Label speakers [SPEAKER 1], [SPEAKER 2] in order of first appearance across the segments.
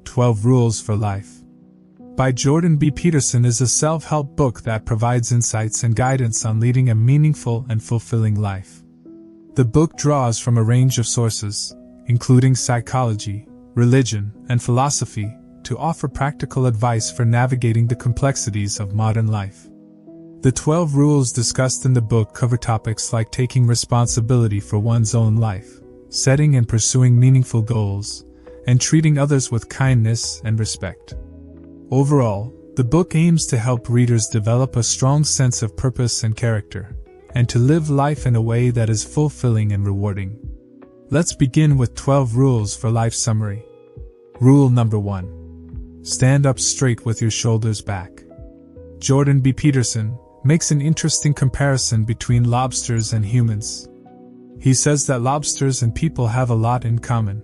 [SPEAKER 1] 12 Rules for Life by Jordan B. Peterson is a self-help book that provides insights and guidance on leading a meaningful and fulfilling life. The book draws from a range of sources, including psychology, religion, and philosophy, to offer practical advice for navigating the complexities of modern life. The 12 rules discussed in the book cover topics like taking responsibility for one's own life, setting and pursuing meaningful goals, and treating others with kindness and respect. Overall, the book aims to help readers develop a strong sense of purpose and character, and to live life in a way that is fulfilling and rewarding. Let's begin with 12 Rules for Life summary. Rule number 1. Stand up straight with your shoulders back. Jordan B. Peterson makes an interesting comparison between lobsters and humans. He says that lobsters and people have a lot in common.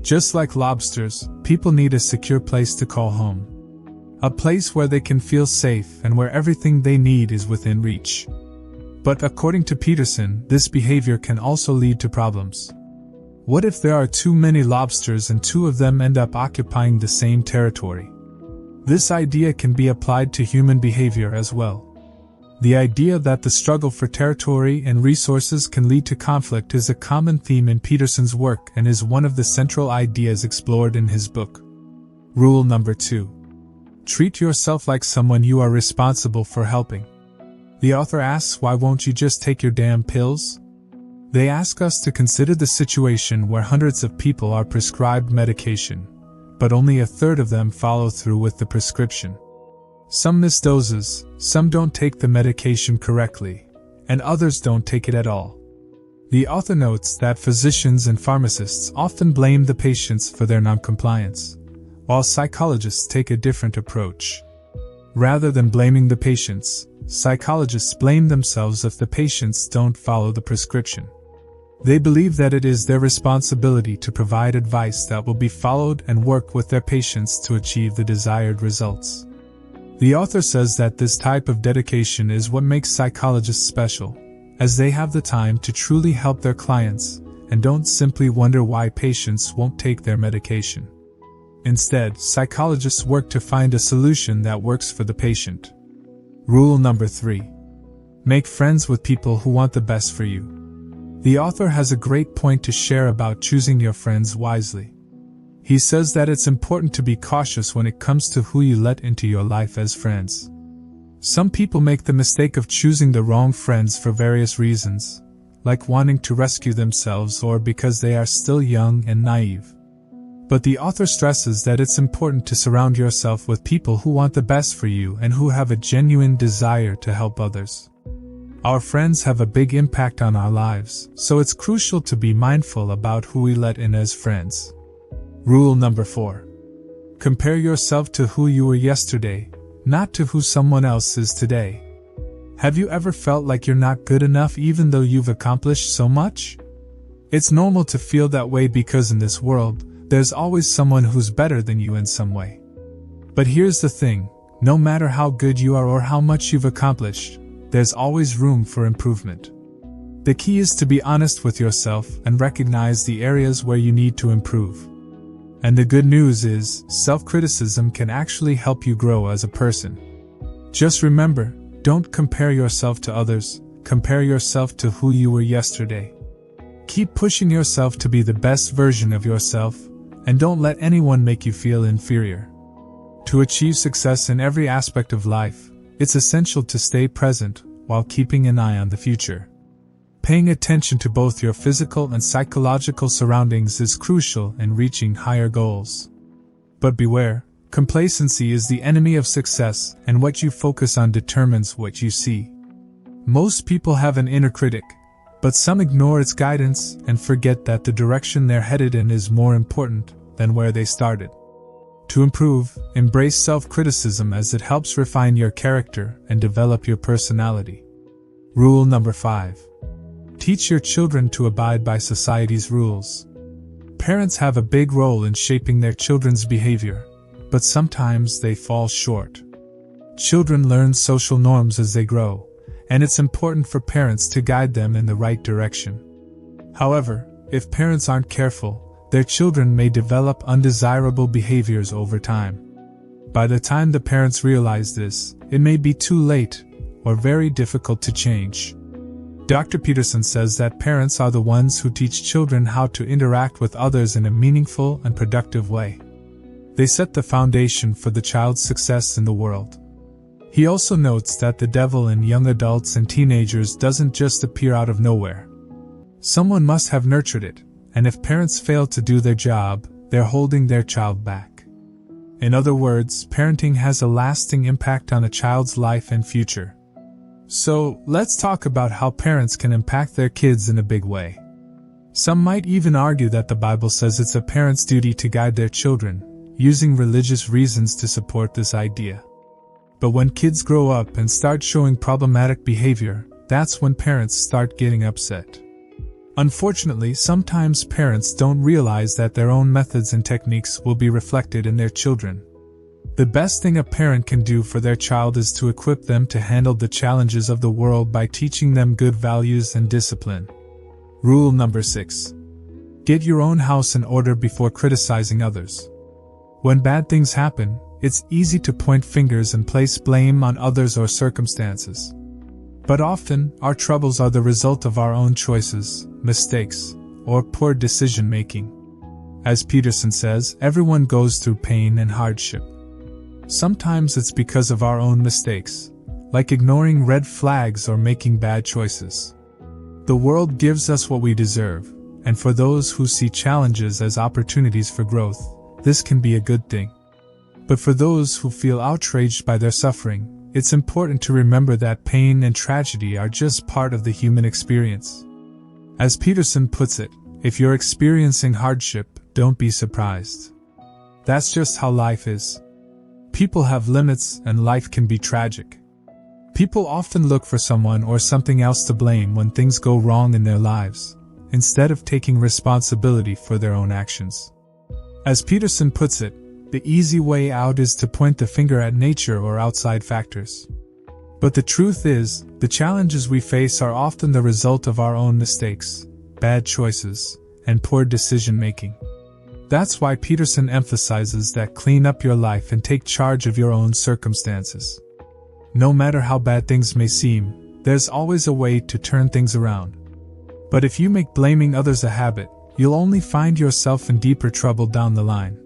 [SPEAKER 1] Just like lobsters, people need a secure place to call home. A place where they can feel safe and where everything they need is within reach. But according to Peterson, this behavior can also lead to problems. What if there are too many lobsters and two of them end up occupying the same territory? This idea can be applied to human behavior as well. The idea that the struggle for territory and resources can lead to conflict is a common theme in Peterson's work and is one of the central ideas explored in his book. Rule number 2. Treat yourself like someone you are responsible for helping. The author asks, why won't you just take your damn pills? They ask us to consider the situation where hundreds of people are prescribed medication, but only a third of them follow through with the prescription. Some miss doses, some don't take the medication correctly, and others don't take it at all. The author notes that physicians and pharmacists often blame the patients for their noncompliance, while psychologists take a different approach. Rather than blaming the patients, psychologists blame themselves if the patients don't follow the prescription. They believe that it is their responsibility to provide advice that will be followed and work with their patients to achieve the desired results. The author says that this type of dedication is what makes psychologists special, as they have the time to truly help their clients and don't simply wonder why patients won't take their medication. Instead, psychologists work to find a solution that works for the patient. Rule number 3. Make friends with people who want the best for you. The author has a great point to share about choosing your friends wisely. He says that it's important to be cautious when it comes to who you let into your life as friends. Some people make the mistake of choosing the wrong friends for various reasons, like wanting to rescue themselves or because they are still young and naive. But the author stresses that it's important to surround yourself with people who want the best for you and who have a genuine desire to help others. Our friends have a big impact on our lives, so it's crucial to be mindful about who we let in as friends. Rule number 4. Compare yourself to who you were yesterday, not to who someone else is today. Have you ever felt like you're not good enough even though you've accomplished so much? It's normal to feel that way because in this world, there's always someone who's better than you in some way. But here's the thing, no matter how good you are or how much you've accomplished, there's always room for improvement. The key is to be honest with yourself and recognize the areas where you need to improve. And the good news is, self-criticism can actually help you grow as a person. Just remember, don't compare yourself to others, compare yourself to who you were yesterday. Keep pushing yourself to be the best version of yourself, and don't let anyone make you feel inferior. To achieve success in every aspect of life, it's essential to stay present while keeping an eye on the future. Paying attention to both your physical and psychological surroundings is crucial in reaching higher goals. But beware, complacency is the enemy of success, and what you focus on determines what you see. Most people have an inner critic, but some ignore its guidance and forget that the direction they're headed in is more important than where they started. To improve, embrace self-criticism as it helps refine your character and develop your personality. Rule number 5. Teach your children to abide by society's rules. Parents have a big role in shaping their children's behavior, but sometimes they fall short. Children learn social norms as they grow, and it's important for parents to guide them in the right direction. However, if parents aren't careful, their children may develop undesirable behaviors over time. By the time the parents realize this, it may be too late or very difficult to change. Dr. Peterson says that parents are the ones who teach children how to interact with others in a meaningful and productive way. They set the foundation for the child's success in the world. He also notes that the devil in young adults and teenagers doesn't just appear out of nowhere. Someone must have nurtured it, and if parents fail to do their job, they're holding their child back. In other words, parenting has a lasting impact on a child's life and future. So, let's talk about how parents can impact their kids in a big way. Some might even argue that the Bible says it's a parent's duty to guide their children, using religious reasons to support this idea. But when kids grow up and start showing problematic behavior, that's when parents start getting upset. Unfortunately, sometimes parents don't realize that their own methods and techniques will be reflected in their children. The best thing a parent can do for their child is to equip them to handle the challenges of the world by teaching them good values and discipline. Rule number 6. Get your own house in order before criticizing others. When bad things happen, it's easy to point fingers and place blame on others or circumstances. But often, our troubles are the result of our own choices, mistakes, or poor decision-making. As Peterson says, everyone goes through pain and hardship. Sometimes it's because of our own mistakes, like ignoring red flags or making bad choices. The world gives us what we deserve, and for those who see challenges as opportunities for growth, this can be a good thing. But for those who feel outraged by their suffering, it's important to remember that pain and tragedy are just part of the human experience. As Peterson puts it, if you're experiencing hardship, don't be surprised. That's just how life is. People have limits and life can be tragic. People often look for someone or something else to blame when things go wrong in their lives, instead of taking responsibility for their own actions. As Peterson puts it, the easy way out is to point the finger at nature or outside factors. But the truth is, the challenges we face are often the result of our own mistakes, bad choices, and poor decision-making. That's why Peterson emphasizes that clean up your life and take charge of your own circumstances. No matter how bad things may seem, there's always a way to turn things around. But if you make blaming others a habit, you'll only find yourself in deeper trouble down the line.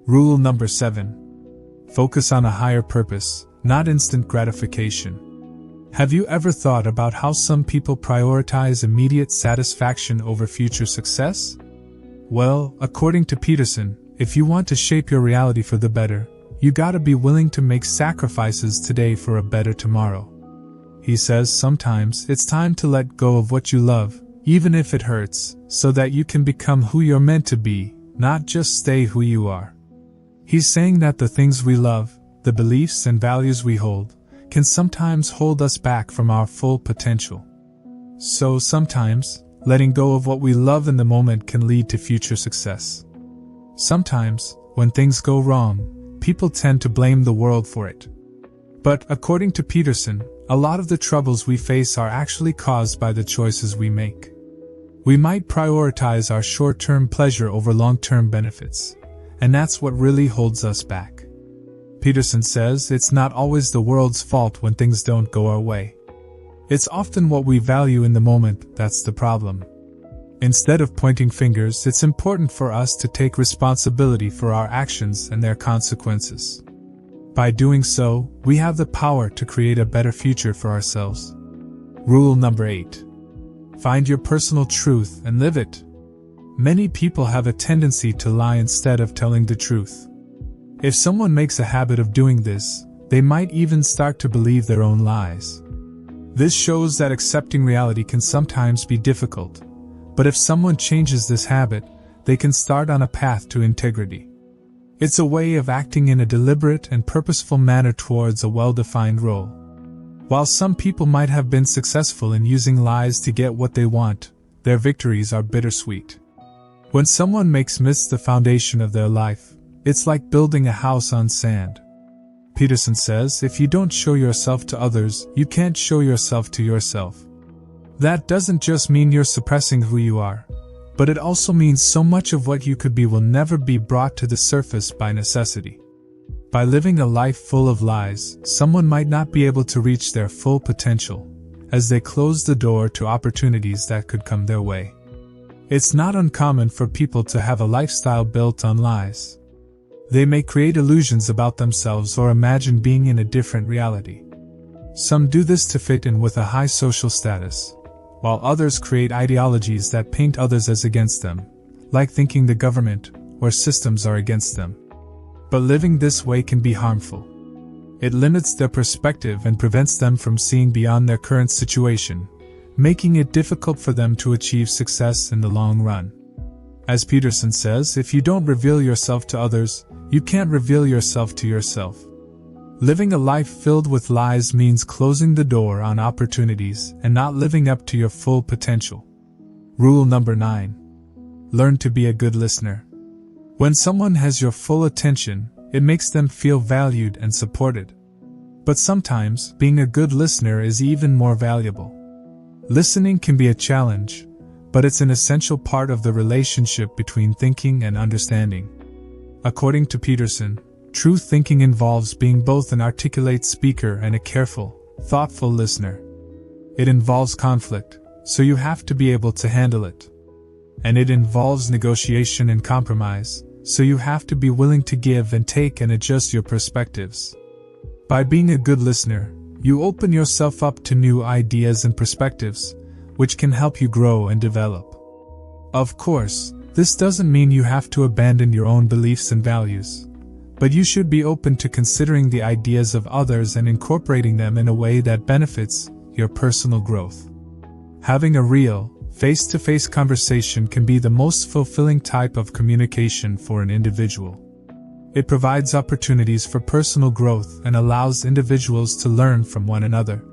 [SPEAKER 1] Rule number 7. Focus on a higher purpose, not instant gratification. Have you ever thought about how some people prioritize immediate satisfaction over future success? Well, according to Peterson, if you want to shape your reality for the better, you gotta be willing to make sacrifices today for a better tomorrow. He says sometimes it's time to let go of what you love, even if it hurts, so that you can become who you're meant to be, not just stay who you are. He's saying that the things we love, the beliefs and values we hold, can sometimes hold us back from our full potential. So sometimes, letting go of what we love in the moment can lead to future success. Sometimes, when things go wrong, people tend to blame the world for it. But according to Peterson, a lot of the troubles we face are actually caused by the choices we make. We might prioritize our short-term pleasure over long-term benefits, and that's what really holds us back. Peterson says it's not always the world's fault when things don't go our way. It's often what we value in the moment that's the problem. Instead of pointing fingers, it's important for us to take responsibility for our actions and their consequences. By doing so, we have the power to create a better future for ourselves. Rule number 8. Find your personal truth and live it. Many people have a tendency to lie instead of telling the truth. If someone makes a habit of doing this, they might even start to believe their own lies. This shows that accepting reality can sometimes be difficult, but if someone changes this habit, they can start on a path to integrity. It's a way of acting in a deliberate and purposeful manner towards a well-defined role. While some people might have been successful in using lies to get what they want, their victories are bittersweet. When someone makes myths the foundation of their life, it's like building a house on sand. Peterson says if you don't show yourself to others, you can't show yourself to yourself. That doesn't just mean you're suppressing who you are, But it also means so much of what you could be will never be brought to the surface by necessity. By living a life full of lies, someone might not be able to reach their full potential, as they close the door to opportunities that could come their way. It's not uncommon for people to have a lifestyle built on lies. They may create illusions about themselves or imagine being in a different reality. Some do this to fit in with a high social status, while others create ideologies that paint others as against them, like thinking the government or systems are against them. But living this way can be harmful. It limits their perspective and prevents them from seeing beyond their current situation, making it difficult for them to achieve success in the long run. As Peterson says, if you don't reveal yourself to others, you can't reveal yourself to yourself. Living a life filled with lies means closing the door on opportunities and not living up to your full potential. Rule number 9. Learn to be a good listener. When someone has your full attention, it makes them feel valued and supported. But sometimes, being a good listener is even more valuable. Listening can be a challenge, but it's an essential part of the relationship between thinking and understanding. According to Peterson, true thinking involves being both an articulate speaker and a careful, thoughtful listener. It involves conflict, so you have to be able to handle it. And it involves negotiation and compromise, so you have to be willing to give and take and adjust your perspectives. By being a good listener, you open yourself up to new ideas and perspectives, which can help you grow and develop. Of course, this doesn't mean you have to abandon your own beliefs and values, but you should be open to considering the ideas of others and incorporating them in a way that benefits your personal growth. Having a real, face-to-face conversation can be the most fulfilling type of communication for an individual. It provides opportunities for personal growth and allows individuals to learn from one another.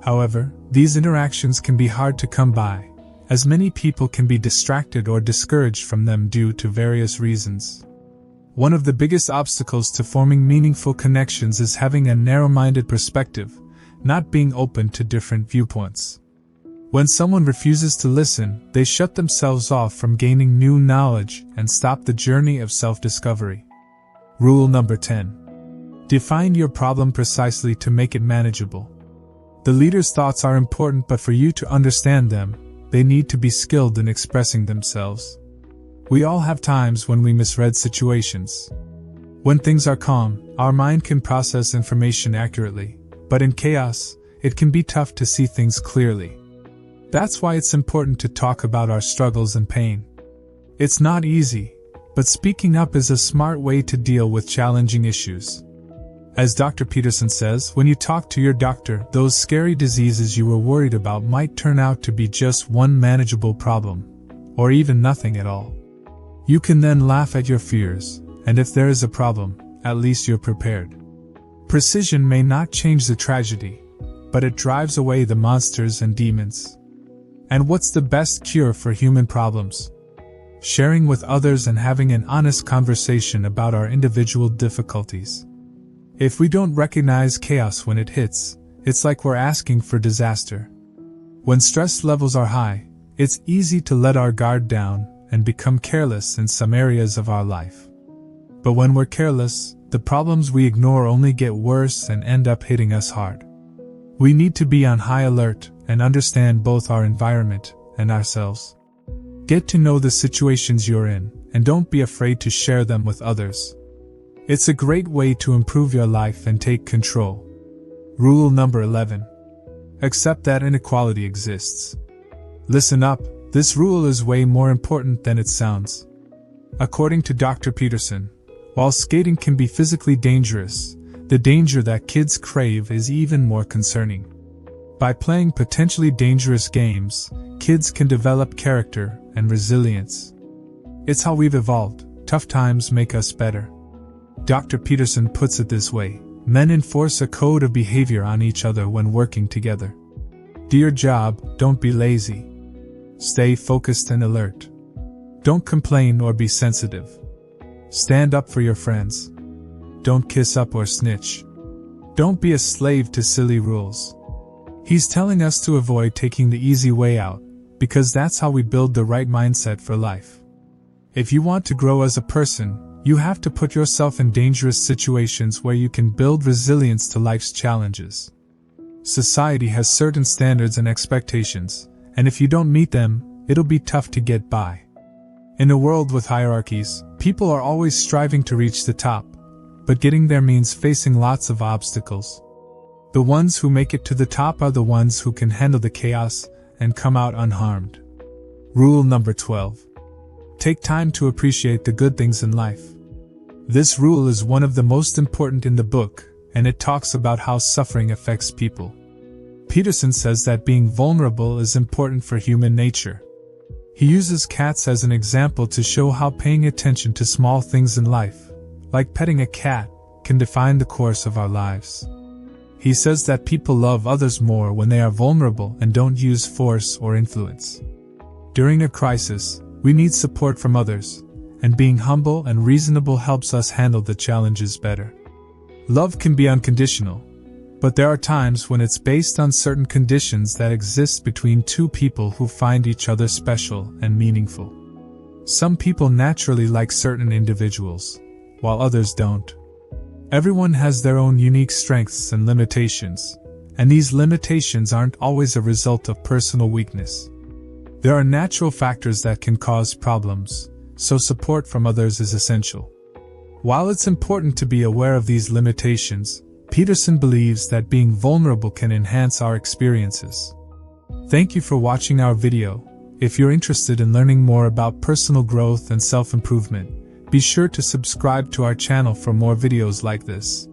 [SPEAKER 1] However, these interactions can be hard to come by, as many people can be distracted or discouraged from them due to various reasons. One of the biggest obstacles to forming meaningful connections is having a narrow-minded perspective, not being open to different viewpoints. When someone refuses to listen, they shut themselves off from gaining new knowledge and stop the journey of self-discovery. Rule number 10. Define your problem precisely to make it manageable. The leader's thoughts are important, but for you to understand them, they need to be skilled in expressing themselves. We all have times when we misread situations. When things are calm, our mind can process information accurately, but in chaos, it can be tough to see things clearly. That's why it's important to talk about our struggles and pain. It's not easy, but speaking up is a smart way to deal with challenging issues. As Dr. Peterson says, when you talk to your doctor, those scary diseases you were worried about might turn out to be just one manageable problem, or even nothing at all. You can then laugh at your fears, and if there is a problem, at least you're prepared. Precision may not change the tragedy, but it drives away the monsters and demons. And what's the best cure for human problems? Sharing with others and having an honest conversation about our individual difficulties. If we don't recognize chaos when it hits, it's like we're asking for disaster. When stress levels are high, it's easy to let our guard down and become careless in some areas of our life. But when we're careless, the problems we ignore only get worse and end up hitting us hard. We need to be on high alert and understand both our environment and ourselves. Get to know the situations you're in, and don't be afraid to share them with others. It's a great way to improve your life and take control. Rule number 11. Accept that inequality exists. Listen up, this rule is way more important than it sounds. According to Dr. Peterson, while skating can be physically dangerous, the danger that kids crave is even more concerning. By playing potentially dangerous games, kids can develop character and resilience. It's how we've evolved. Tough times make us better. Dr. Peterson puts it this way: men enforce a code of behavior on each other when working together. Do your job, don't be lazy. Stay focused and alert. Don't complain or be sensitive. Stand up for your friends. Don't kiss up or snitch. Don't be a slave to silly rules. He's telling us to avoid taking the easy way out, because that's how we build the right mindset for life. If you want to grow as a person, you have to put yourself in dangerous situations where you can build resilience to life's challenges. Society has certain standards and expectations, and if you don't meet them, it'll be tough to get by. In a world with hierarchies, people are always striving to reach the top, but getting there means facing lots of obstacles. The ones who make it to the top are the ones who can handle the chaos and come out unharmed. Rule number 12. Take time to appreciate the good things in life. This rule is one of the most important in the book, and it talks about how suffering affects people. Peterson says that being vulnerable is important for human nature. He uses cats as an example to show how paying attention to small things in life, like petting a cat, can define the course of our lives. He says that people love others more when they are vulnerable and don't use force or influence. During a crisis, we need support from others, and being humble and reasonable helps us handle the challenges better. Love can be unconditional, but there are times when it's based on certain conditions that exist between two people who find each other special and meaningful. Some people naturally like certain individuals, while others don't. Everyone has their own unique strengths and limitations, and these limitations aren't always a result of personal weakness. There are natural factors that can cause problems, so support from others is essential. While it's important to be aware of these limitations, Peterson believes that being vulnerable can enhance our experiences. Thank you for watching our video. If you're interested in learning more about personal growth and self-improvement, be sure to subscribe to our channel for more videos like this.